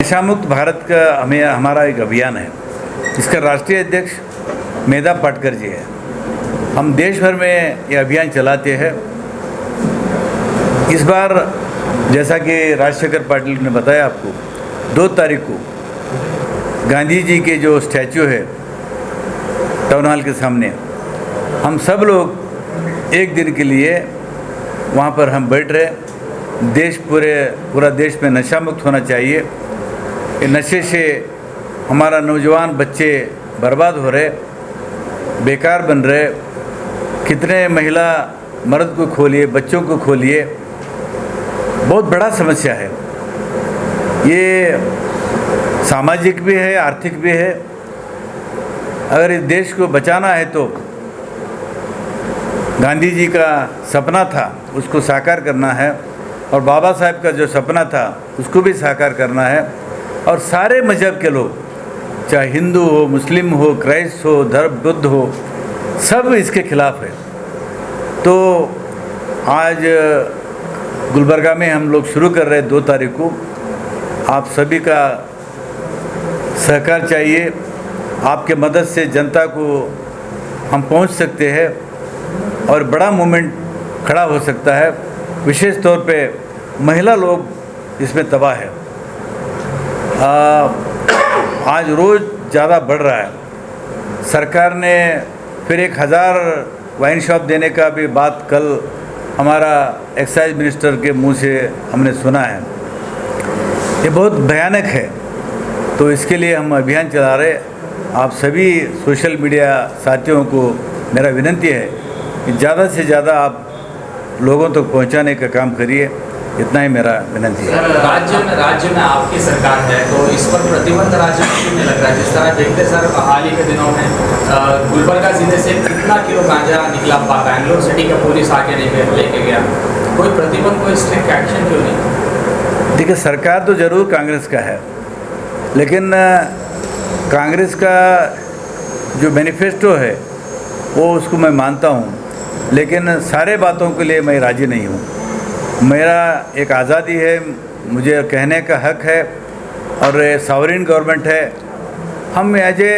नशा मुक्त भारत का हमारा एक अभियान है। इसका राष्ट्रीय अध्यक्ष मेधा पाटकर जी है। हम देश भर में ये अभियान चलाते हैं। इस बार जैसा कि राजशेखर पाटिल ने बताया आपको, 2 तारीख को गांधी जी के जो स्टैचू है टाउन हॉल के सामने, हम सब लोग एक दिन के लिए वहाँ पर हम बैठ रहे। पूरा देश में नशा मुक्त होना चाहिए। ये नशे से हमारा नौजवान बच्चे बर्बाद हो रहे, बेकार बन रहे। कितने महिला मर्द को खोलिए, बच्चों को खोलिए, बहुत बड़ा समस्या है। ये सामाजिक भी है, आर्थिक भी है। अगर इस देश को बचाना है तो गांधी जी का सपना था, उसको साकार करना है, और बाबा साहब का जो सपना था उसको भी साकार करना है। और सारे मज़हब के लोग, चाहे हिंदू हो, मुस्लिम हो, क्राइस्ट हो, धर्म बुद्ध हो, सब इसके खिलाफ है। तो आज गुलबर्गा में हम लोग शुरू कर रहे हैं 2 तारीख को। आप सभी का सहकार चाहिए। आपके मदद से जनता को हम पहुंच सकते हैं और बड़ा मूवमेंट खड़ा हो सकता है। विशेष तौर पे महिला लोग इसमें तबाह है। आज रोज़ ज़्यादा बढ़ रहा है। सरकार ने फिर 1000 वाइन शॉप देने का भी बात कल हमारा एक्साइज मिनिस्टर के मुंह से हमने सुना है। ये बहुत भयानक है। तो इसके लिए हम अभियान चला रहे। आप सभी सोशल मीडिया साथियों को मेरा विनती है कि ज़्यादा से ज़्यादा आप लोगों तक पहुंचाने का काम करिए। इतना ही मेरा विनती है। राज्य में आपकी सरकार है, तो इस पर प्रतिबंध राज्य में क्यों नहीं लग रहा है? जिस तरह देखते सर, हाल ही के दिनों में गुलबर्गा जिले से कितना किलो गांजा निकला, बैंगलोर सिटी का पुलिस आके नहीं लेके गया। कोई प्रतिबंध, कोई स्ट्रिक्ट एक्शन क्यों नहीं? देखिए, सरकार तो ज़रूर कांग्रेस का है, लेकिन कांग्रेस का जो मैनिफेस्टो है वो उसको मैं मानता हूँ, लेकिन सारे बातों के लिए मैं राज़ी नहीं हूँ। मेरा एक आज़ादी है, मुझे कहने का हक है, और सॉवरेन गवर्नमेंट है। हम एज ए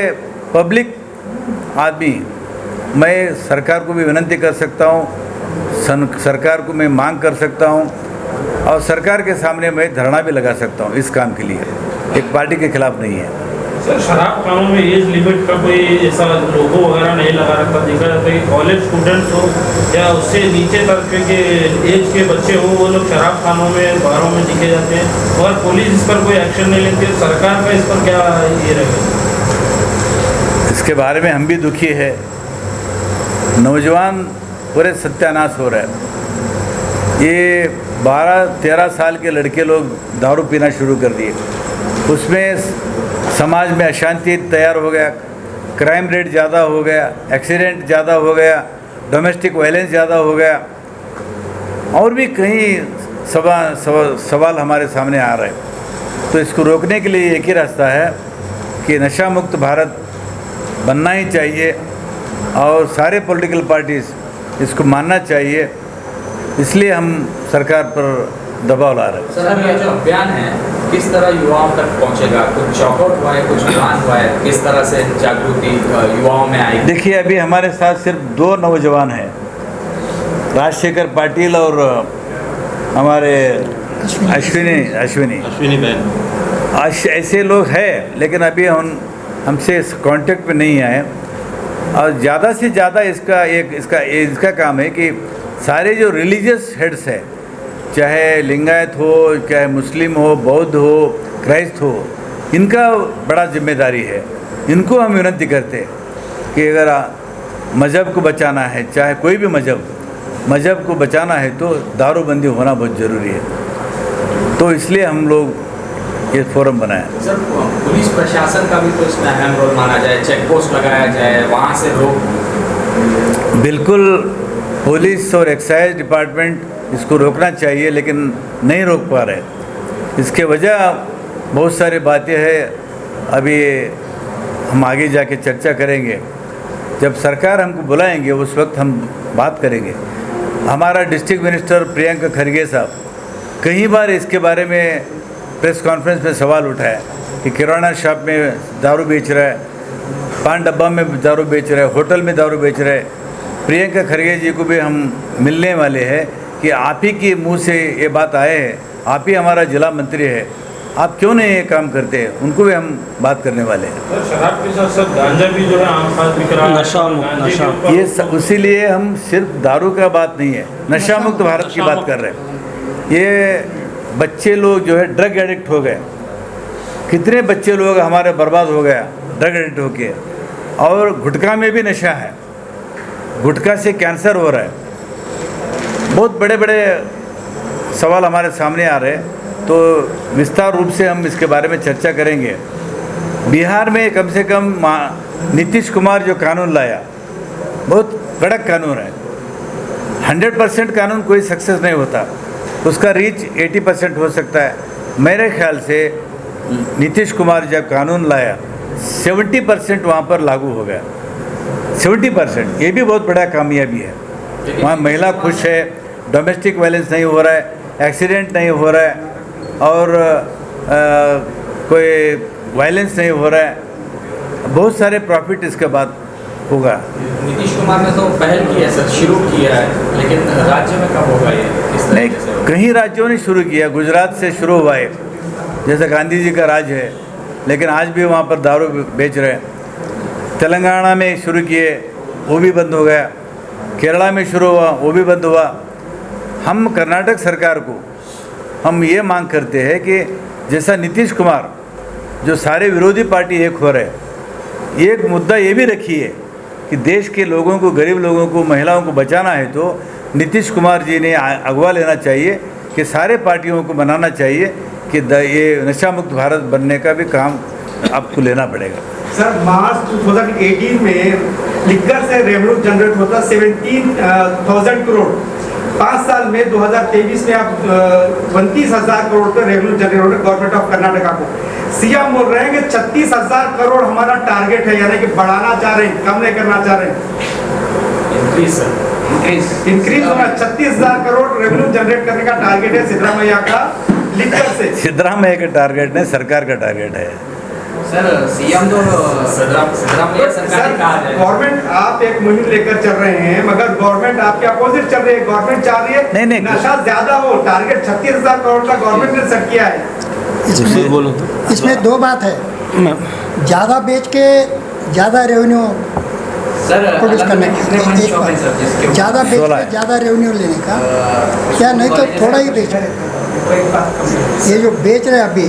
पब्लिक आदमी, मैं सरकार को भी विनती कर सकता हूँ, सरकार को मैं मांग कर सकता हूँ, और सरकार के सामने मैं धरना भी लगा सकता हूँ इस काम के लिए। एक पार्टी के खिलाफ नहीं है। सर, शराब कानून में एज लिमिट का कोई ऐसा लोगो वगैरह नहीं लगा रखा। देखा जाता है कि कॉलेज स्टूडेंट्स हो या उससे नीचे तक के एज के बच्चे हो, वो लोग शराब खानों में, बारों में दिखे जाते हैं, और पुलिस इस पर कोई एक्शन नहीं लेती है। सरकार का इस पर क्या ये रहेगा? इसके बारे में हम भी दुखी है। नौजवान पूरे सत्यानाश हो रहा है। ये 12-13 साल के लड़के लोग दारू पीना शुरू कर दिए। उसमें समाज में अशांति तैयार हो गया, क्राइम रेट ज़्यादा हो गया, एक्सीडेंट ज़्यादा हो गया, डोमेस्टिक वायलेंस ज़्यादा हो गया, और भी कई सवाल हमारे सामने आ रहे हैं। तो इसको रोकने के लिए एक ही रास्ता है कि नशा मुक्त भारत बनना ही चाहिए, और सारे पॉलिटिकल पार्टीज़ इसको मानना चाहिए। इसलिए हम सरकार पर दबाव ला रहे हैं। सर, ये जो अभियान है किस तरह युवाओं तक पहुंचेगा? कुछ चौकआउट हुआ है, कुछ प्लान हुआ है, किस तरह से जागृति युवाओं में आएगी? देखिए, अभी हमारे साथ सिर्फ 2 नौजवान हैं, राजशेखर पाटिल और हमारे अश्विनी बहन। ऐसे लोग हैं, लेकिन अभी हमसे कांटेक्ट पे नहीं आए। और ज़्यादा से ज़्यादा इसका काम है कि सारे जो रिलीजियस हेड्स हैं, चाहे लिंगायत हो, चाहे मुस्लिम हो, बौद्ध हो, क्राइस्ट हो, इनका बड़ा जिम्मेदारी है। इनको हम विनती करते हैं कि अगर मज़हब को बचाना है, चाहे कोई भी मज़हब को बचाना है, तो दारूबंदी होना बहुत ज़रूरी है। तो इसलिए हम लोग ये फोरम बनाया। सर, पुलिस प्रशासन का भी तो इसमें अहम रोल माना जाए, चेक पोस्ट लगाया जाए, वहाँ से रोक। बिल्कुल, पुलिस और एक्साइज डिपार्टमेंट इसको रोकना चाहिए, लेकिन नहीं रोक पा रहे। इसके वजह बहुत सारी बातें हैं। अभी हम आगे जाके चर्चा करेंगे। जब सरकार हमको बुलाएंगे उस वक्त हम बात करेंगे। हमारा डिस्ट्रिक्ट मिनिस्टर प्रियंका खरगे साहब कई बार इसके बारे में प्रेस कॉन्फ्रेंस में सवाल उठाया कि किराना शॉप में दारू बेच रहा है, पान डब्बा में दारू बेच रहा है, होटल में दारू बेच रहा है। प्रियंका खरगे जी को भी हम मिलने वाले हैं कि आप ही के मुंह से ये बात आए है, आप ही हमारा जिला मंत्री है, आप क्यों नहीं ये काम करते हैं, उनको भी हम बात करने वाले हैं। सर शराब के साथ साथ गांजा भी जो है आम खास बिक रहा है, नशा ये इसीलिए हम सिर्फ दारू का बात नहीं है, नशा मुक्त भारत की बात कर रहे हैं। ये बच्चे लोग जो है ड्रग एडिक्ट हो गए, कितने बच्चे लोग हमारे बर्बाद हो गया ड्रग एडिक्ट होके। और गुटखा में भी नशा है, गुटखा से कैंसर हो रहा है। बहुत बड़े बड़े सवाल हमारे सामने आ रहे हैं, तो विस्तार रूप से हम इसके बारे में चर्चा करेंगे। बिहार में कम से कम नीतीश कुमार जो कानून लाया, बहुत कड़क कानून है। 100% कानून कोई सक्सेस नहीं होता, उसका रीच 80% हो सकता है। मेरे ख्याल से नीतीश कुमार जब कानून लाया 70% वहाँ पर लागू हो गया। 70%, ये भी बहुत बड़ा कामयाबी है। वहाँ महिला खुश है, डोमेस्टिक वायलेंस नहीं हो रहा है, एक्सीडेंट नहीं हो रहा है, और कोई वायलेंस नहीं हो रहा है। बहुत सारे प्रॉफिट इसके बाद होगा। नीतीश कुमार ने तो पहल की है सर, शुरू किया है, लेकिन राज्य में कब होगा ये? नहीं, कई राज्यों ने शुरू किया, गुजरात से शुरू हुआ है, जैसे गांधी जी का राज है, लेकिन आज भी वहाँ पर दारू बेच रहे हैं। तेलंगाना में शुरू किए, वो भी बंद हो गया। केरला में शुरू हुआ, वो भी बंद हुआ। हम कर्नाटक सरकार को हम ये मांग करते हैं कि जैसा नीतीश कुमार जो सारे विरोधी पार्टी एक हो रहे, एक मुद्दा ये भी रखिए कि देश के लोगों को, गरीब लोगों को, महिलाओं को बचाना है तो नीतीश कुमार जी ने अगवा लेना चाहिए कि सारे पार्टियों को बनाना चाहिए कि ये नशा मुक्त भारत बनने का भी काम आपको लेना पड़ेगा। सर, मार्च 2018 में लिकर से रेवेन्यू जनरेट होता 17,000 करोड़। 5 साल में 2023 में आप 32,000 करोड़ का रेवेन्यू जनरेट हो रहा है गवर्नमेंट ऑफ कर्नाटका को। सीएम बोल रहे हैं कि 36,000 करोड़ हमारा टारगेट है, यानी कि बढ़ाना चाह रहे हैं, कम नहीं करना चाह रहे हैं। इंक्रीज होना, 36,000 करोड़ रेवेन्यू जनरेट करने का टारगेट है सिद्धरामैया का लिकर से। सिद्धरामैया का टारगेट नहीं, सरकार का टारगेट है। सर सीएम तो सिद्धरामैया सरकार ने कहा है, गवर्नमेंट आप एक मुहिम लेकर चल रहे हैं, मगर गवर्नमेंट आपके अपोजिट चल रही है। गवर्नमेंट चाह रही है नहीं, नशा ज्यादा हो, टारगेट 36,000 करोड़ का गवर्नमेंट ने सेट किया है। इसमें दो बात है, ज़्यादा बेच के ज़्यादा रेवेन्यू प्रोड्यूस करने का, ज़्यादा बेच के ज़्यादा रेवेन्यू लेने का, क्या नहीं तो थोड़ा ही बेच रहे। ये जो बेच रहे अभी,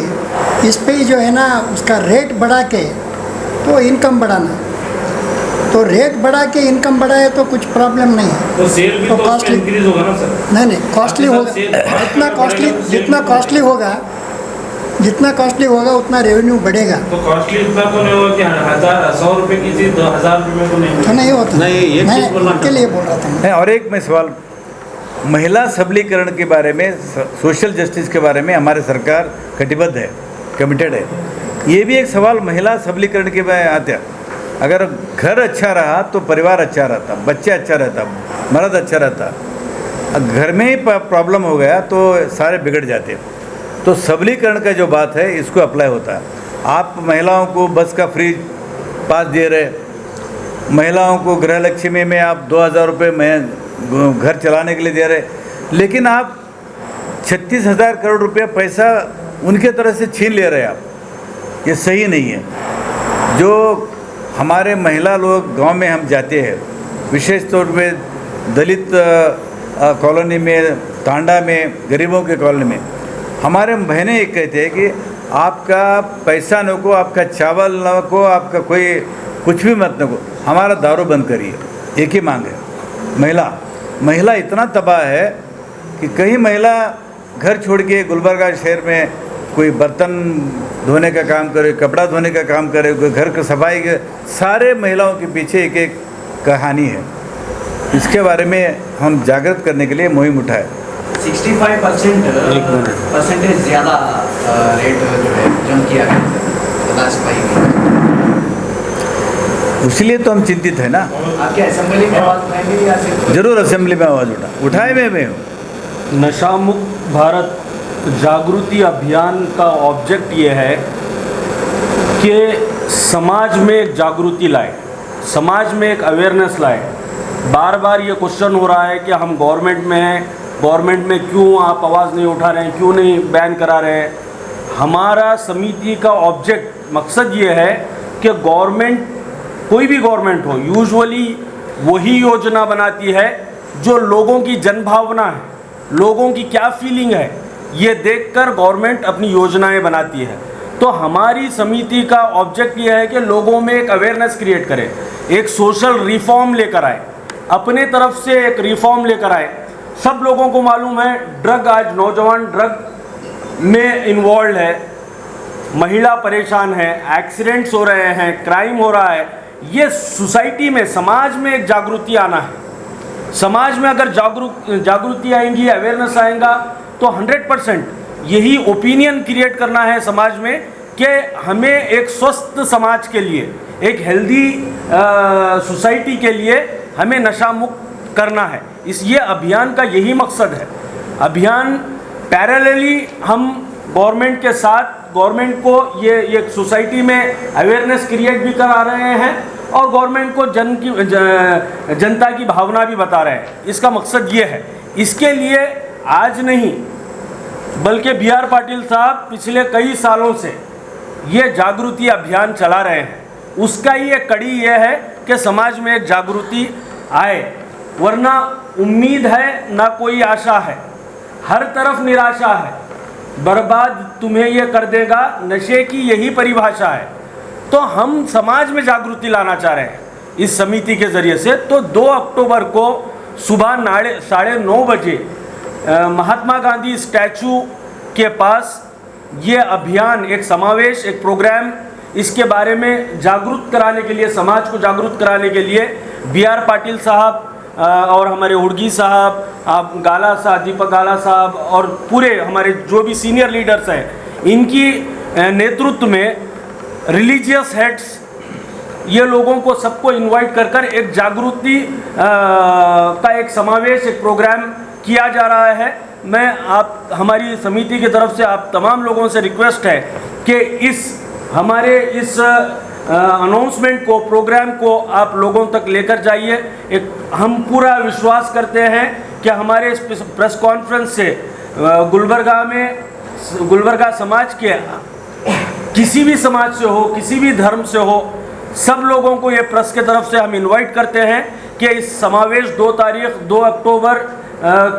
इस पे ही जो है ना उसका रेट बढ़ा के तो इनकम बढ़ाना, तो रेट बढ़ा के इनकम बढ़ाए तो कुछ प्रॉब्लम नहीं है। तो सेल भी तो कॉस्टली इंक्रीज होगा ना सर? नहीं, कॉस्टली होगा। जितना कॉस्टली होगा उतना रेवेन्यू बढ़ेगा। तो कॉस्टली इतना तो नहीं होगा कि 100 रुपये की चीज़ 2,000 रुपये को नहीं तो नहीं होता। नहीं, मैं उनके लिए बोल रहा था। नहीं, और एक मैं सवाल, महिला सबलीकरण के बारे में, सोशल जस्टिस के बारे में हमारी सरकार कटिबद्ध है, कमिटेड है। ये भी एक सवाल महिला सबलीकरण के में आता है। अगर घर अच्छा रहा तो परिवार अच्छा रहता, बच्चे अच्छा रहता, मर्द अच्छा रहता। घर में ही प्रॉब्लम हो गया तो सारे बिगड़ जाते। तो सबलीकरण का जो बात है इसको अप्लाई होता है। आप महिलाओं को बस का फ्री पास दे रहे, महिलाओं को गृह लक्ष्मी में आप 2,000 रुपये घर चलाने के लिए दे रहे, लेकिन आप 36,000 करोड़ रुपया पैसा उनके तरफ से छीन ले रहे हैं आप। ये सही नहीं है। जो हमारे महिला लोग गांव में हम जाते हैं, विशेष तौर पे दलित कॉलोनी में, तांडा में, गरीबों के कॉलोनी में, हमारे बहनें एक कहते हैं कि आपका पैसा न को, आपका चावल न को, आपका कोई कुछ भी मत न को, हमारा दारू बंद करिए। एक ही मांग है। महिला इतना तबाह है कि कई महिला घर छोड़ के गुलबर्गा शहर में कोई बर्तन धोने का काम करे, कपड़ा धोने का काम करे, कोई घर की सफाई के, सारे महिलाओं के पीछे एक एक कहानी है। इसके बारे में हम जागृत करने के लिए मुहिम उठाए। 65% परसेंटेज ज़्यादा रेट जो है जम किया गया लास्ट 5 ईयर। इसलिए तो हम चिंतित है ना। आपके असेंबली में आवाज़ उठाएंगे या सिर्फ? जरूर असेंबली में आवाज़ उठाए मैं हूँ। नशा मुक्त भारत जागृति अभियान का ऑब्जेक्ट ये है कि समाज में एक जागृति लाए, समाज में एक अवेयरनेस लाए। बार बार ये क्वेश्चन हो रहा है कि हम गवर्नमेंट में हैं, गवर्नमेंट में क्यों आप आवाज़ नहीं उठा रहे हैं, क्यों नहीं बैन करा रहे हैं। हमारा समिति का ऑब्जेक्ट मकसद ये है कि गवर्नमेंट, कोई भी गवर्नमेंट हो, यूजुअली वही योजना बनाती है जो लोगों की जनभावना है, लोगों की क्या फीलिंग है, ये देखकर गवर्नमेंट अपनी योजनाएं बनाती है। तो हमारी समिति का ऑब्जेक्ट ये है कि लोगों में एक अवेयरनेस क्रिएट करें, एक सोशल रिफॉर्म लेकर आए, अपने तरफ से एक रिफॉर्म लेकर आए। सब लोगों को मालूम है ड्रग, आज नौजवान ड्रग में इन्वॉल्व है, महिला परेशान है, एक्सीडेंट्स हो रहे हैं, क्राइम हो रहा है। ये सोसाइटी में, समाज में एक जागृति आना है। समाज में अगर जागृति आएंगी, अवेयरनेस आएगा तो 100% यही ओपिनियन क्रिएट करना है समाज में कि हमें एक स्वस्थ समाज के लिए, एक हेल्दी सोसाइटी के लिए हमें नशा मुक्त करना है। ये अभियान का यही मकसद है। अभियान पैरेलली हम गवर्नमेंट के साथ, गवर्नमेंट को ये सोसाइटी में अवेयरनेस क्रिएट भी करा रहे हैं और गवर्नमेंट को जनता की भावना भी बता रहे हैं। इसका मकसद ये है। इसके लिए आज नहीं बल्कि बी आर पाटिल साहब पिछले कई सालों से ये जागृति अभियान चला रहे हैं। उसका ही एक कड़ी ये है कि समाज में एक जागृति आए, वरना उम्मीद है ना कोई आशा है, हर तरफ निराशा है, बर्बाद तुम्हें ये कर देगा, नशे की यही परिभाषा है। तो हम समाज में जागृति लाना चाह रहे हैं इस समिति के ज़रिए से। तो 2 अक्टूबर को सुबह 9:30 बजे महात्मा गांधी स्टैचू के पास ये अभियान, एक समावेश, एक प्रोग्राम, इसके बारे में जागरूक कराने के लिए, समाज को जागरूक कराने के लिए बी आर पाटिल साहब और हमारे हुड़गी साहब, आप गाला साहब, दीपक गाला साहब और पूरे हमारे जो भी सीनियर लीडर्स हैं, इनकी नेतृत्व में रिलीजियस हेड्स, ये लोगों को सबको इनवाइट कर कर एक जागृति का एक समावेश, एक प्रोग्राम किया जा रहा है। मैं हमारी समिति की तरफ से आप तमाम लोगों से रिक्वेस्ट है कि हमारे इस अनाउंसमेंट को, प्रोग्राम को आप लोगों तक लेकर जाइए। हम पूरा विश्वास करते हैं कि हमारे इस प्रेस कॉन्फ्रेंस से गुलबर्गा समाज के, किसी भी समाज से हो, किसी भी धर्म से हो, सब लोगों को ये प्रेस के तरफ से हम इनवाइट करते हैं कि इस समावेश 2 अक्टूबर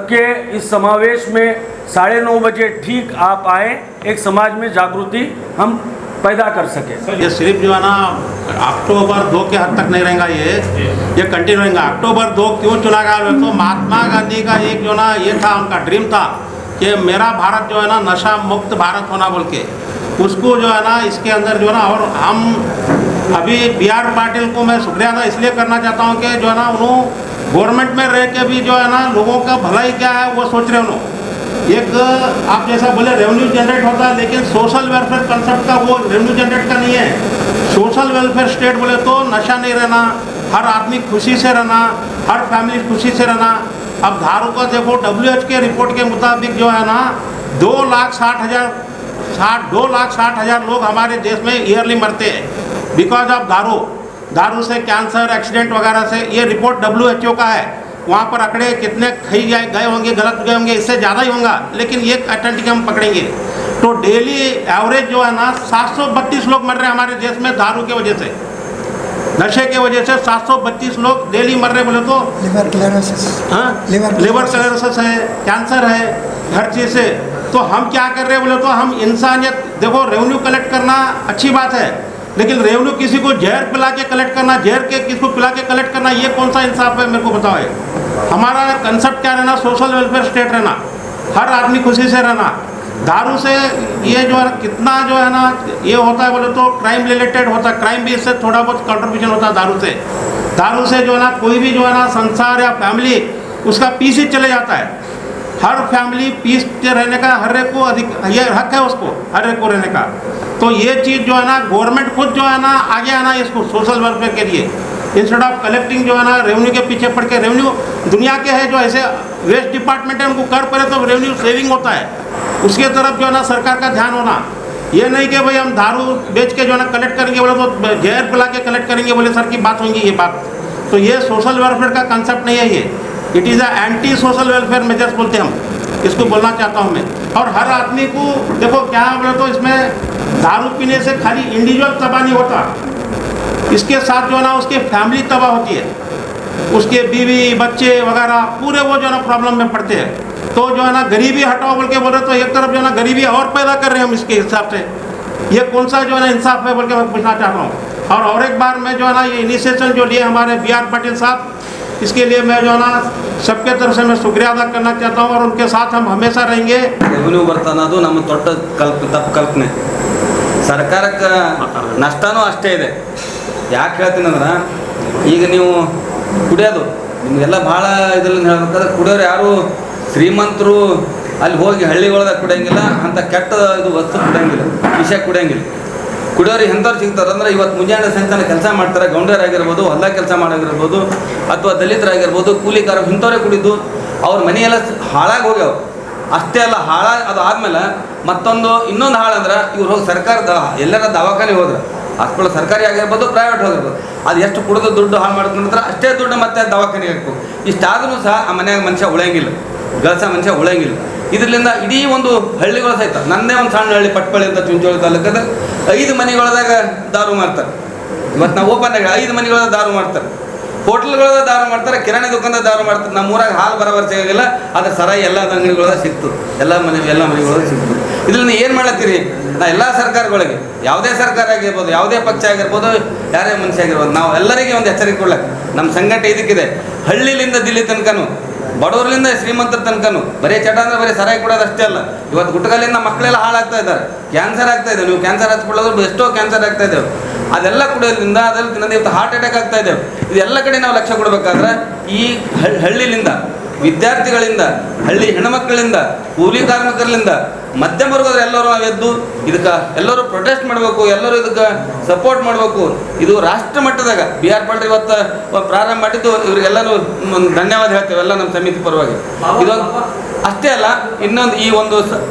के इस समावेश में 9:30 बजे ठीक आप आएँ, एक समाज में जागृति हम पैदा कर सके। ये सिर्फ जो है ना अक्टूबर 2 के हद तक नहीं रहेगा, ये कंटिन्यू रहेगा। अक्टूबर 2 क्यों चुना गया? तो महात्मा गांधी का एक जो ना ये था, उनका ड्रीम था कि मेरा भारत जो है ना नशा मुक्त भारत होना बोल के, उसको जो है ना इसके अंदर जो है ना, और हम अभी बी आर पाटिल को मैं शुक्रिया अदा इसलिए करना चाहता हूँ कि जो है ना उन्होंने गवर्नमेंट में रह के भी जो है ना लोगों का भलाई क्या है वो सोच रहे हैं उन्होंने। एक आप जैसा बोले रेवेन्यू जनरेट होता है, लेकिन सोशल वेलफेयर कंसेप्ट का वो रेवेन्यू जनरेट का नहीं है। सोशल वेलफेयर स्टेट बोले तो नशा नहीं रहना, हर आदमी खुशी से रहना, हर फैमिली खुशी से रहना। अब धारू का देखो, WHO के रिपोर्ट के मुताबिक जो है ना 2,60,000 लोग हमारे देश में ईयरली मरते हैं बिकॉज ऑफ दारू से, कैंसर, एक्सीडेंट वगैरह से। ये रिपोर्ट WHO का है। वहाँ पर आंकड़े कितने गए होंगे, गलत गए होंगे, इससे ज़्यादा ही होगा, लेकिन ये अटेंटिक हम पकड़ेंगे तो डेली एवरेज जो है ना 732 लोग मर रहे हैं हमारे देश में दारू के वजह से, नशे के वजह से 732 लोग डेली मर रहे। बोले तो लिवर क्लेरोसिस है, कैंसर है, हर चीज़ से। तो हम क्या कर रहे हैं बोले तो हम इंसानियत, देखो रेवेन्यू कलेक्ट करना अच्छी बात है, लेकिन रेवेन्यू किसी को जहर पिला के कलेक्ट करना, जहर के किसी को पिला के कलेक्ट करना, ये कौन सा इंसाफ है मेरे को बताओ। हमारा कंसेप्ट क्या रहना, सोशल वेलफेयर स्टेट रहना, हर आदमी खुशी से रहना। दारू से ये जो है कितना जो है ना ये होता है बोले तो क्राइम रिलेटेड होता है, क्राइम भी इससे थोड़ा बहुत कंट्रीब्यूशन होता है दारू से जो है ना कोई भी जो है ना संसार या फैमिली उसका पीस ही चले जाता है। हर फैमिली पीस के रहने का हर एक को ये हक है उसको, हर एक को रहने का। तो ये चीज़ जो है ना गवर्नमेंट खुद जो है ना आगे आना इसको सोशल वेलफेयर के लिए, इंस्टेड ऑफ कलेक्टिंग जो है ना रेवेन्यू के पीछे पड़ के। रेवेन्यू दुनिया के है जो ऐसे वेस्ट डिपार्टमेंट है उनको कर पड़े तो रेवेन्यू सेविंग होता है, उसके तरफ जो है ना सरकार का ध्यान होना। ये नहीं कि भाई हम दारू बेच के जो है ना कलेक्ट करेंगे बोले तो जहर पिला के कलेक्ट करेंगे बोले सर की बात होंगी ये बात। तो ये सोशल वेलफेयर का कंसेप्ट नहीं है ये, it is a anti social welfare measures बोलते हैं हम, इसको बोलना चाहता हूँ मैं। और हर आदमी को देखो क्या बोले तो इसमें दारू पीने से खाली इंडिविजुअल तबाह नहीं होता, इसके साथ जो है ना उसकी फैमिली तबाह होती है, उसके बीवी बच्चे वगैरह पूरे वो जो है ना प्रॉब्लम में पड़ते हैं। तो जो है ना गरीबी हटाओ बोल के बोल रहे तो एक तरफ जो है ना गरीबी और पैदा कर रहे हैं हम इसके हिसाब से, ये कौन सा जो है ना इंसाफ है बोल के मैं पूछना चाहता हूँ। और एक बार मैं जो है ना ये इनिशिएशन जो लिए हमारे BR पाटिल साहब, इसके लिए मैं जो है ना सबके तरफ से मैं शुक्रिया अदा करना चाहता हूँ और उनके साथ हम हमेशा रहेंगे। ರೆವಿನ್ಯೂ ಅನ್ನೋದು ನಮ್ಮ ದೊಡ್ಡ ತಪ್ಪು ಕಲ್ಪನೆ, ಸರ್ಕಾರಕ್ಕೆ ನಷ್ಟನೂ ಅಷ್ಟೇ ಇದೆ. ಯಾಕೆ ಹೇಳ್ತೀನಿ ಅಂದ್ರೆ ಈಗ ನೀವು ಕುಡಿಯೋದು ನಿಮಗೆಲ್ಲ ಭಾಳ ಇದರಲ್ಲಿ ಹೇಳ್ಬೇಕಾದ್ರೆ ಕುಡಿಯೋರು ಯಾರು ಶ್ರೀಮಂತರು ಅಲ್ಲಿ ಹೋಗಿ ಹಳ್ಳಿಗಳದಾಗ ಕುಡಿಯೋಂಗಿಲ್ಲ, ಅಂಥ ಕೆಟ್ಟ ಇದು ವಸ್ತು ಕುಡಿಯೋಂಗಿಲ್ಲ, ವಿಷಯ ಕುಡಿಯೋಂಗಿಲ್ಲ. ಕುಡಿಯೋರು ಎಂಥವ್ರು ಸಿಗ್ತಾರೆ ಅಂದರೆ ಇವತ್ತು ಮುಂಜಾನೆ ಸಂತಾನ ಕೆಲಸ ಮಾಡ್ತಾರೆ, ಗೌಂಡರಾಗಿರ್ಬೋದು, ಹೊಲ ಕೆಲಸ ಮಾಡೋಗಿರ್ಬೋದು, ಅಥವಾ ದಲಿತರಾಗಿರ್ಬೋದು, ಕೂಲಿಕಾರ ಇಂಥವ್ರೇ ಕುಡಿದು ಅವ್ರ ಮನೆಯೆಲ್ಲ ಹಾಳಾಗಿ ಹೋಗ್ಯಾವ. ಅಷ್ಟೇ ಅಲ್ಲ, ಅದು ಆದಮೇಲೆ ಇನ್ನೊಂದು ಹಾಳಂದ್ರೆ ಇವ್ರು ಹೋಗಿ ಸರ್ಕಾರದ ಎಲ್ಲರ ದವಾಖಾನೆ ಹೋದ್ರೆ, ಹಾಸ್ಪಿಟಲ್ ಸರ್ಕಾರಿ ಆಗಿರ್ಬೋದು ಪ್ರೈವೇಟ್ ಹೋಗಿರ್ಬೋದು, ಅದು ಎಷ್ಟು ಕುಡಿದು ದುಡ್ಡು ಹಾಳು ಮಾಡ್ಕೊಂಡ್ರೆ ಅಷ್ಟೇ ದುಡ್ಡು ಮತ್ತೆ ದವಾಖಾನೆಗೆ ಹಾಕ್ಬೇಕು. ಇಷ್ಟಾದ್ರೂ ಸಹ ಆ ಮನ್ಯಾಗ ಮನುಷ್ಯ ಉಳಿಯಂಗಿಲ್ಲ, ಗಳಸ ಮನುಷ್ಯ ಉಳಿಯಂಗಿಲ್ಲ. ಇದರಿಂದ ಇಡೀ ಒಂದು ಹಳ್ಳಿಗಳು ಸಹಿತ, ನನ್ನದೇ ಒಂದು ಸಣ್ಣ ಹಳ್ಳಿ ಪಟ್ಪಳ್ಳಿ ಅಂತ ಚುಂಚೋಳಿ ತಾಲೂಕದ 5 ಮನೆಗಳದಾಗ ದಾರು ಮಾಡ್ತಾರೆ. ಇವತ್ತು ನಾವು ಓಪನ್ ಆಗಿ 5 ಮನೆಗಳದಾಗ ದಾರು ಮಾಡ್ತಾರೆ, ಹೋಟ್ಲ್ಗಳದ ದಾರು ಮಾಡ್ತಾರೆ, ಕಿರಾಣಿ ದುಕಾನದ ದಾರು ಮಾಡ್ತಾರೆ. ನಮ್ಮೂರಾಗ ಹಾಲು ಬರೋವರ್ ಸಿಗೋಂಗಿಲ್ಲ, ಆದರೆ ಸರಾಯಿ ಎಲ್ಲ ಅಂಗಡಿಗಳದಾಗ ಸಿಕ್ತು, ಎಲ್ಲ ಮನೆಗಳದಾಗ ಸಿಕ್ತು. ಇದರಿಂದ ಏನು ಮಾಡತ್ತೀರಿ? ನಾ ಎಲ್ಲ ಸರ್ಕಾರಗಳಿಗೆ, ಯಾವುದೇ ಸರ್ಕಾರ ಆಗಿರ್ಬೋದು, ಯಾವುದೇ ಪಕ್ಷ ಆಗಿರ್ಬೋದು, ಯಾರೇ ಮನುಷ್ಯ ಆಗಿರ್ಬೋದು, ನಾವು ಎಲ್ಲರಿಗೆ ಒಂದು ಎಚ್ಚರಿಕೆ ಕೊಡ್ಲಕ್ಕೆ ನಮ್ಮ ಸಂಘಟನೆ ಇದಕ್ಕಿದೆ. ಹಳ್ಳಿಲಿಂದ ದಿಲ್ಲಿ ತನಕನೂ, ಬಡವರಿಂದ ಶ್ರೀಮಂತರ ತನಕನೂ ಬರೀ ಚಟ ಅಂದರೆ ಬರೀ ಸರಾಯಿ ಕೊಡೋದು ಅಷ್ಟೇ ಅಲ್ಲ. ಇವತ್ತು ಗುಟ್ಕಲಿಂದ ಮಕ್ಕಳೆಲ್ಲ ಹಾಳಾಗ್ತಾ ಇದ್ದಾರೆ, ಕ್ಯಾನ್ಸರ್ ಆಗ್ತಾ ಇದೆ. ನೀವು ಕ್ಯಾನ್ಸರ್ ಹಚ್ಕೊಳ್ಳೋದು ಎಷ್ಟೋ ಕ್ಯಾನ್ಸರ್ ಆಗ್ತಾ ಇದ್ದೇವೆ, ಅದೆಲ್ಲ ಕುಡಿಯೋದ್ರಿಂದ ಅದರಲ್ಲಿ ಇವತ್ತು ಹಾರ್ಟ್ ಅಟ್ಯಾಕ್ ಆಗ್ತಾ ಇದ್ದೇವೆ. ಇದೆಲ್ಲ ಕಡೆ ನಾವು ಲಕ್ಷ್ಯ ಕೊಡಬೇಕಾದ್ರೆ ಈ ಹಳ್ಳಿಲಿಂದ, ವಿದ್ಯಾರ್ಥಿಗಳಿಂದ, ಹಳ್ಳಿ ಹೆಣ್ಮಕ್ಕಳಿಂದ, ಕೂಲಿ ಕಾರ್ಮಿಕರಿಂದ, ಮಧ್ಯಮ ವರ್ಗದ ಎಲ್ಲರೂ ನಾವೆದ್ದು ಇದಕ್ಕೆ ಎಲ್ಲರೂ ಪ್ರೊಟೆಸ್ಟ್ ಮಾಡಬೇಕು, ಎಲ್ಲರೂ ಇದಕ್ಕೆ ಸಪೋರ್ಟ್ ಮಾಡಬೇಕು. ಇದು ರಾಷ್ಟ್ರ ಮಟ್ಟದಾಗ BR ಪಾಟೀಲ್ ಇವತ್ತು ಪ್ರಾರಂಭ ಮಾಡಿದ್ದು, ಇವರಿಗೆಲ್ಲರೂ ಧನ್ಯವಾದ ಹೇಳ್ತೇವೆ ಎಲ್ಲ ನಮ್ಮ ಸಮಿತಿ ಪರವಾಗಿ. ಇದೊಂದು ಅಷ್ಟೇ ಅಲ್ಲ, ಇನ್ನೊಂದು ಈ ಒಂದು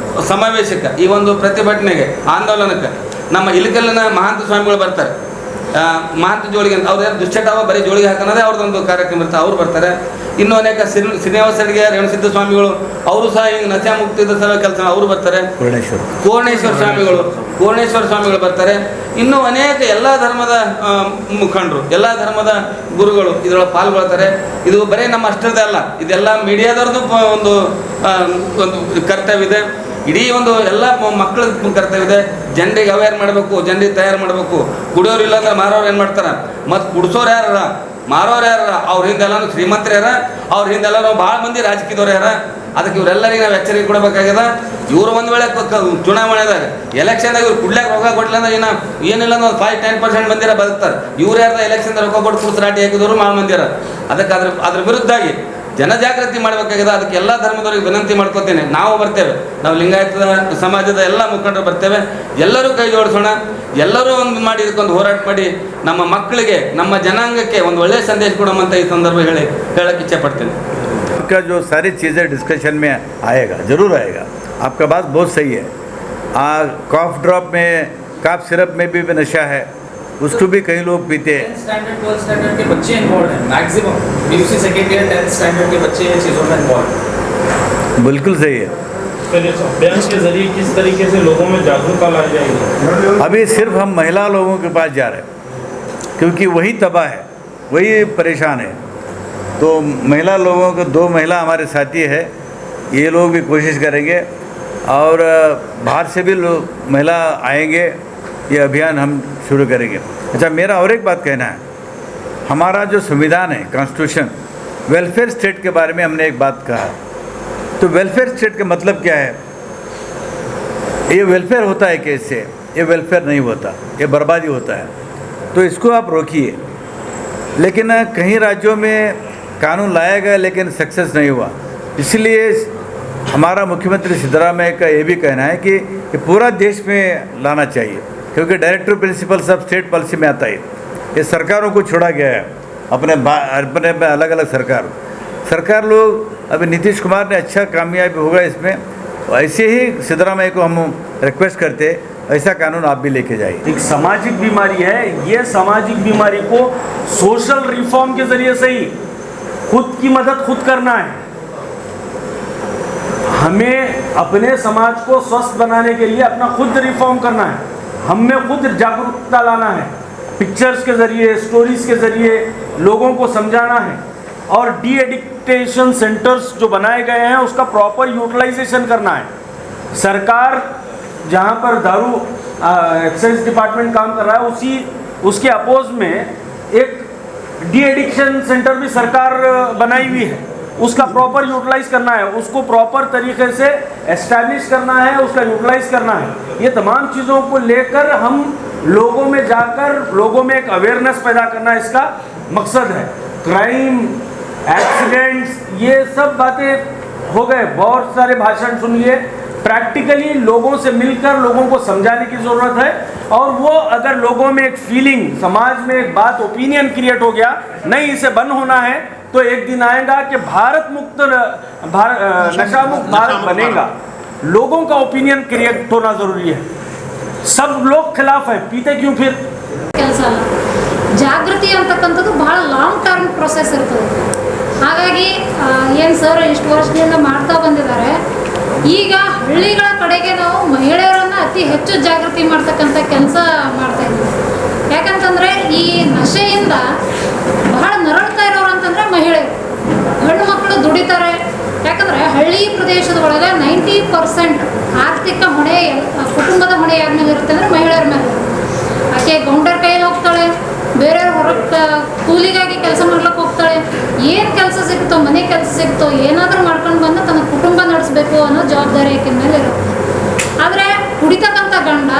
ಸಮಾವೇಶಕ್ಕೆ, ಈ ಒಂದು ಪ್ರತಿಭಟನೆಗೆ, ಆಂದೋಲನಕ್ಕೆ ನಮ್ಮ ಇಲಕಲ್ಲಿನ ಮಹಾಂತ ಸ್ವಾಮಿಗಳು ಬರ್ತಾರೆ. ಮಹಾಂತ ಜೋಳಿಗೆ ಅಂತ ಅವ್ರು ದುಶ್ಚಟವ ಬರೀ ಜೋಳಿಗೆ ಹಾಕೋದೇ ಅವ್ರದ್ದೊಂದು ಕಾರ್ಯಕ್ರಮ ಇರ್ತಾರೆ, ಅವ್ರು ಬರ್ತಾರೆ. ಇನ್ನೂ ಅನೇಕ ಶ್ರೀನಿವಾಸ ಅಡಿಗೆ, ರೇಣುಸಿದ್ಧ ಸ್ವಾಮಿಗಳು, ಅವರು ಸಹ ಹಿಂಗೆ ನಶಾ ಮುಕ್ತಿದ ಸಲ ಕೆಲಸ ಅವರು ಬರ್ತಾರೆ. ಕೋರ್ಣೇಶ್ವರ ಸ್ವಾಮಿಗಳು ಬರ್ತಾರೆ. ಇನ್ನೂ ಅನೇಕ ಎಲ್ಲ ಧರ್ಮದ ಮುಖಂಡರು, ಎಲ್ಲ ಧರ್ಮದ ಗುರುಗಳು ಇದರೊಳಗೆ ಪಾಲ್ಗೊಳ್ತಾರೆ. ಇದು ಬರೀ ನಮ್ಮ ಅಷ್ಟರದೇ ಅಲ್ಲ, ಇದೆಲ್ಲ ಮೀಡಿಯಾದವ್ರದ್ದು ಒಂದು ಕರ್ತವ್ಯ ಇದೆ. ಇಡೀ ಒಂದು ಎಲ್ಲ ಮಕ್ಕಳ ಕರ್ತವ್ಯ ಇದೆ. ಜನರಿಗೆ ಅವೇರ್ ಮಾಡಬೇಕು, ಜನರಿಗೆ ತಯಾರು ಮಾಡಬೇಕು. ಕುಡಿಯೋರು ಇಲ್ಲ ಅಂದ್ರೆ ಮಾರೋರು ಏನು ಮಾಡ್ತಾರೆ, ಮತ್ತು ಕುಡಿಸೋರು ಯಾರ, ಮಾರೋರು ಯಾರ, ಅವ್ರ ಹಿಂದೆಲ್ಲನೂ ಶ್ರೀಮಂತರು ಯಾರ, ಅವ್ರ ಹಿಂದೆಲ್ಲನೂ ಭಾಳ ಮಂದಿ ರಾಜಕೀಯದವ್ರು ಯಾರ. ಅದಕ್ಕೆ ಇವರೆಲ್ಲರಿಗೆ ನಾವು ಎಚ್ಚರಿಕೆ ಕೊಡಬೇಕಾಗ್ಯದ. ಇವರು ಒಂದು ವೇಳೆ ಚುನಾವಣೆದಾಗ ಎಲೆಕ್ಷನ್ದಾಗ ಇವ್ರು ಕುಡ್ಲಾಕ ರೊಕ್ಕ ಕೊಟ್ಟಿಲ್ಲ ಅಂದ್ರೆ ಏನಿಲ್ಲ ಅಂದ್ರೆ 5-10% ಮಂದಿರ ಬದುಕ್ತಾರೆ. ಇವ್ರು ಯಾರ್ದ ಎಲೆಕ್ಷನ್ದಾಗ ರೊಕ್ಕ ಕೊಟ್ಟು ಕುಡಿಸ್ರಾಟಿ ಹಾಕಿದವರು ಭಾಳ ಮಂದಿರ. ಅದಕ್ಕೆ ಅದ್ರ ವಿರುದ್ಧಾಗಿ ಜನಜಾಗೃತಿ ಮಾಡಬೇಕಾಗಿದೆ. ಅದಕ್ಕೆ ಎಲ್ಲ ಧರ್ಮದವ್ರಿಗೆ ವಿನಂತಿ ಮಾಡ್ಕೋತೇನೆ. ನಾವು ಬರ್ತೇವೆ, ನಾವು ಲಿಂಗಾಯತ ಸಮಾಜದ ಎಲ್ಲ ಮುಖಂಡರು ಬರ್ತೇವೆ. ಎಲ್ಲರೂ ಕೈ ಜೋಡಿಸೋಣ, ಎಲ್ಲರೂ ಒಂದು ಮಾಡಿ ಇದಕ್ಕೊಂದು ಹೋರಾಟ ಮಾಡಿ ನಮ್ಮ ಮಕ್ಕಳಿಗೆ, ನಮ್ಮ ಜನಾಂಗಕ್ಕೆ ಒಂದು ಒಳ್ಳೆಯ ಸಂದೇಶ ಕೊಡೋಮಂತ ಈ ಸಂದರ್ಭ ಹೇಳಕ್ಕೆ ಇಚ್ಛೆ ಪಡ್ತೇನೆ. आपका जो सारी चीज़ें डिस्कशन में आएगा, ज़रूर आएगा. आपका बात बहुत सही है. कॉफ ड्रॉप में, काफ सिरप में भी नशा है, उसको भी कई लोग पीते हैं. 10th स्टैंडर्ड 12th स्टैंडर्ड के बच्चे इन्वॉल्व हैं, maximum BUC second year 10th standard के बच्चे ये चीज़ों में इन्वॉल्व. बिल्कुल सही है. अभियान के जरिए किस तरीके से लोगों में जागरूकता लाई जाएगी? अभी सिर्फ हम महिला लोगों के पास जा रहे हैं, क्योंकि वही तबाह है, वही परेशान है. तो महिला लोगों को 2 महिला हमारे साथी है, ये लोग भी कोशिश करेंगे और बाहर से भी लोग महिला आएंगे. ये अभियान हम शुरू करेंगे. अच्छा, मेरा और एक बात कहना है. हमारा जो संविधान है, कॉन्स्टिट्यूशन, वेलफेयर स्टेट के बारे में हमने एक बात कहा. तो वेलफेयर स्टेट का मतलब क्या है? ये वेलफेयर होता है कैसे? ये वेलफेयर नहीं होता, ये बर्बादी होता है. तो इसको आप रोकिए. लेकिन कहीं राज्यों में कानून लाया गया लेकिन सक्सेस नहीं हुआ. इसलिए हमारा मुख्यमंत्री सिद्धरामैया का ये भी कहना है कि ये पूरा देश में लाना चाहिए, क्योंकि डायरेक्टिव प्रिंसिपल सब स्टेट पॉलिसी में आता है. ये सरकारों को छोड़ा गया है, अपने अलग अलग सरकार लोग. अभी नीतीश कुमार ने अच्छा कामयाबी होगा इसमें. ऐसे ही सिद्धरामैया को हम रिक्वेस्ट करते, ऐसा कानून आप भी लेके जाइए। एक सामाजिक बीमारी है, ये सामाजिक बीमारी को सोशल रिफॉर्म के जरिए से ही खुद की मदद खुद करना है। हमें अपने समाज को स्वस्थ बनाने के लिए अपना खुद रिफॉर्म करना है, हमें खुद जागरूकता लाना है, पिक्चर्स के ज़रिए, स्टोरीज़ के ज़रिए लोगों को समझाना है, और डी एडिक्टेशन सेंटर्स जो बनाए गए हैं उसका प्रॉपर यूटिलाइजेशन करना है। सरकार जहाँ पर दारू एक्साइज डिपार्टमेंट काम कर रहा है, उसके अपोज में एक डी एडिक्शन सेंटर भी सरकार बनाई हुई है, उसका प्रॉपर यूटिलाइज करना है, उसको प्रॉपर तरीके से एस्टैब्लिश करना है, उसका यूटिलाइज करना है। ये तमाम चीज़ों को लेकर हम लोगों में जाकर लोगों में एक अवेयरनेस पैदा करना इसका मकसद है। क्राइम, एक्सीडेंट्स, ये सब बातें हो गए, बहुत सारे भाषण सुन लिए, प्रैक्टिकली लोगों से मिलकर लोगों को समझाने की ज़रूरत है। और वो अगर लोगों में एक फीलिंग, समाज में एक बात, ओपिनियन क्रिएट हो गया, नहीं इसे बंद होना है, तो एक दिन आएगा कि भारत मुक्त, नशा मुक्त भारत बनेगा। लोगों का ओपिनियन क्रिएट होना ज़रूरी है। सब लोग खिलाफ है, पीते क्यों फिर? ಕೆಲಸ ಅಲ್ಲ, ಜಾಗೃತಿ ಅಂತಕ್ಕಂಥದ್ದು ಬಹಳ ಲಾಂಗ್ ಟರ್ಮ್ ಪ್ರೊಸೆಸ್ ಇರ್ತದೆ. ಹಾಗಾಗಿ ಏನು ಸರ್ ಇಷ್ಟು ವರ್ಷದಿಂದ ಮಾಡ್ತಾ ಬಂದಿದ್ದಾರೆ, ಈಗ ಹಳ್ಳಿಗಳ ಕಡೆಗೆ ನಾವು ಮಹಿಳೆಯರನ್ನು ಅತಿ ಹೆಚ್ಚು ಜಾಗೃತಿ ಮಾಡ್ತಕ್ಕಂಥ ಕೆಲಸ ಮಾಡ್ತಾ ಇದ್ದೀವಿ. ಯಾಕಂತಂದರೆ ಈ ನಶೆಯಿಂದ ಬಹಳ ನರಳ್ತಾ ಇರೋರು ಅಂತಂದರೆ ಮಹಿಳೆಯರು. ಹೆಣ್ಣು ಮಕ್ಕಳು ದುಡಿತಾರೆ, ಯಾಕಂದರೆ ಹಳ್ಳಿ ಪ್ರದೇಶದ ಒಳಗೆ 90% ಆರ್ಥಿಕ ಹೊಣೆ ಕುಟುಂಬದ ಹೊಣೆ ಯಾರ ಮೇಲೆ ಇರುತ್ತೆ ಅಂದರೆ ಮಹಿಳೆಯರ ಮೇಲೆ. ಆಕೆ ಗೌಂಡರ್ ಕೈಯಲ್ಲಿ ಹೋಗ್ತಾಳೆ, ಬೇರೆಯವ್ರ ಹೊರಗೆ ಕೂಲಿಗಾಗಿ ಕೆಲಸ ಮಾಡ್ಲಿಕ್ಕೆ ಹೋಗ್ತಾಳೆ, ಏನು ಕೆಲಸ ಸಿಗುತ್ತೋ, ಮನೆ ಕೆಲಸ ಸಿಗುತ್ತೋ, ಏನಾದರೂ ಮಾಡ್ಕೊಂಡು ಬಂದು ತನ್ನ ಕುಟುಂಬ ನಡೆಸಬೇಕು ಅನ್ನೋ ಜವಾಬ್ದಾರಿ ಆಕೆ ಮೇಲೆ ಇರುತ್ತೆ. ಆದರೆ ಕುಡಿತಕ್ಕಂಥ ಗಂಡ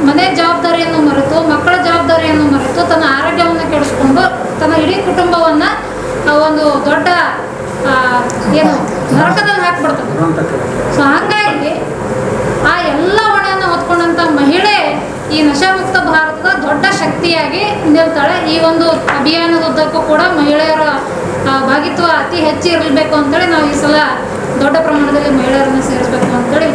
ಮನೆ ಜವಾಬ್ದಾರಿಯನ್ನು ಮರೆತು, ಮಕ್ಕಳ ಜವಾಬ್ದಾರಿಯನ್ನು ಮರೆತು, ತನ್ನ ಆರೋಗ್ಯವನ್ನು ಕೆಡಿಸ್ಕೊಂಡು ತನ್ನ ಇಡೀ ಕುಟುಂಬವನ್ನು ಒಂದು ದೊಡ್ಡ ಏನು ನರಕದಲ್ಲಿ ಹಾಕಿಬಿಡ್ತದೆ. ಸೊ ಹಾಗಾಗಿ ಆ ಎಲ್ಲ ಹೊಣೆಯನ್ನು ಹೊತ್ಕೊಂಡಂಥ ಮಹಿಳೆ ಈ ನಶಾಮುಕ್ತ ಭಾರತದ ದೊಡ್ಡ ಶಕ್ತಿಯಾಗಿ ನಿಲ್ತಾಳೆ. ಈ ಒಂದು ಅಭಿಯಾನದುದ್ದಕ್ಕೂ ಕೂಡ ಮಹಿಳೆಯರ ಭಾಗಿತ್ವ ಅತಿ ಹೆಚ್ಚು ಇರಬೇಕು ಅಂತೇಳಿ ನಾವು ಈ ಸಲ ದೊಡ್ಡ ಪ್ರಮಾಣದಲ್ಲಿ ಮಹಿಳೆಯರನ್ನು ಸೇರಿಸಬೇಕು ಅಂತೇಳಿ